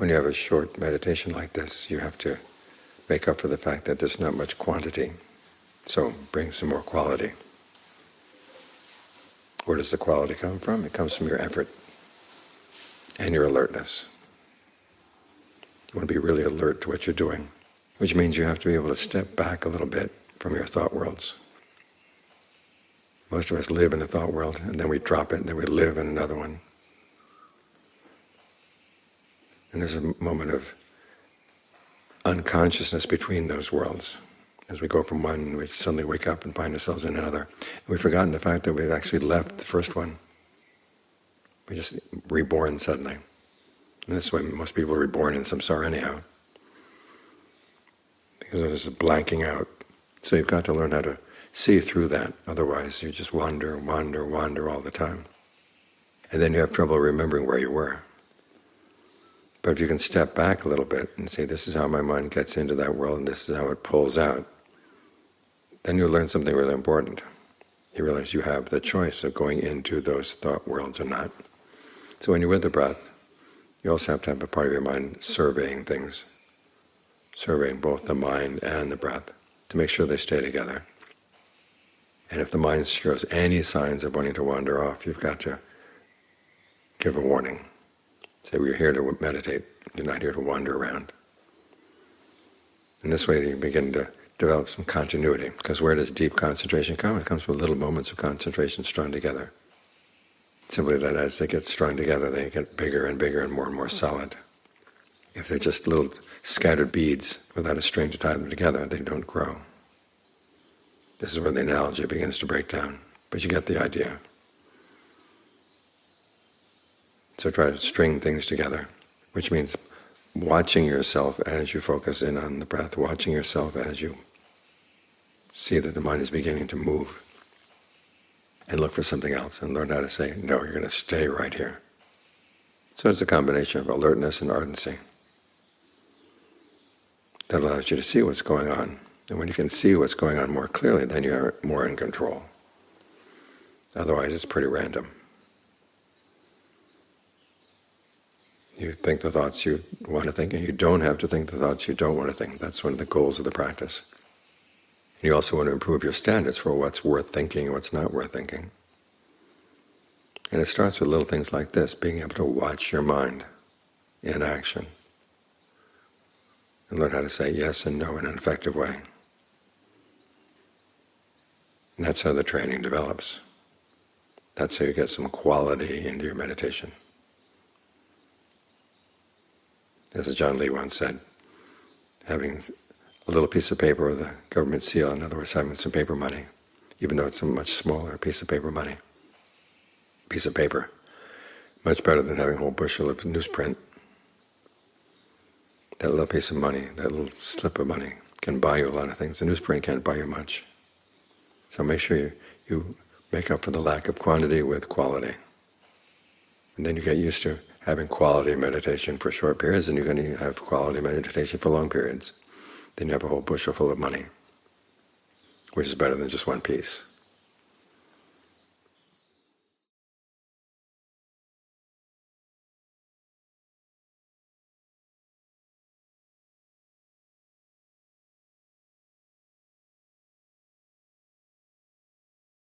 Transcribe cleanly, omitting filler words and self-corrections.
when you have a short meditation like this, you have to make up for the fact that there's not much quantity. So bring some more quality. Where does the quality come from? It comes from your effort and your alertness. You want to be really alert to what you're doing, which means you have to be able to step back a little bit from your thought worlds. Most of us live in a thought world, and then we drop it, and then we live in another one. And there's a moment of unconsciousness between those worlds. As we go from one, we suddenly wake up and find ourselves in another. And we've forgotten the fact that we've actually left the first one. We're just reborn suddenly. And that's why most people are reborn in samsara anyhow, because there's a blanking out. So you've got to learn how to see through that. Otherwise you just wander all the time. And then you have trouble remembering where you were. But if you can step back a little bit and say, this is how my mind gets into that world and this is how it pulls out, then you'll learn something really important. You realize you have the choice of going into those thought worlds or not. So when you're with the breath, you also have to have a part of your mind surveying things, surveying both the mind and the breath to make sure they stay together. And if the mind shows any signs of wanting to wander off, you've got to give a warning. Say, we're here to meditate, you're not here to wander around. In this way you begin to develop some continuity, because where does deep concentration come? It comes with little moments of concentration strung together. Simply that as they get strung together, they get bigger and bigger and more solid. If they're just little scattered beads without a string to tie them together, they don't grow. This is where the analogy begins to break down, but you get the idea. So try to string things together, which means watching yourself as you focus in on the breath, watching yourself as you see that the mind is beginning to move, and look for something else and learn how to say, no, you're going to stay right here. So it's a combination of alertness and ardency that allows you to see what's going on. And when you can see what's going on more clearly, then you are more in control. Otherwise it's pretty random. You think the thoughts you want to think, and you don't have to think the thoughts you don't want to think. That's one of the goals of the practice. And you also want to improve your standards for what's worth thinking and what's not worth thinking. And it starts with little things like this, being able to watch your mind in action and learn how to say yes and no in an effective way. And that's how the training develops. That's how you get some quality into your meditation. As John Lee once said, having a little piece of paper with a government seal, in other words, having some paper money, even though it's a much smaller piece of paper, much better than having a whole bushel of newsprint. That little piece of money, that little slip of money, can buy you a lot of things. The newsprint can't buy you much. So make sure you make up for the lack of quantity with quality. And then you get used to having quality meditation for short periods, and you're going to have quality meditation for long periods. Then you have a whole bushel full of money, which is better than just one piece.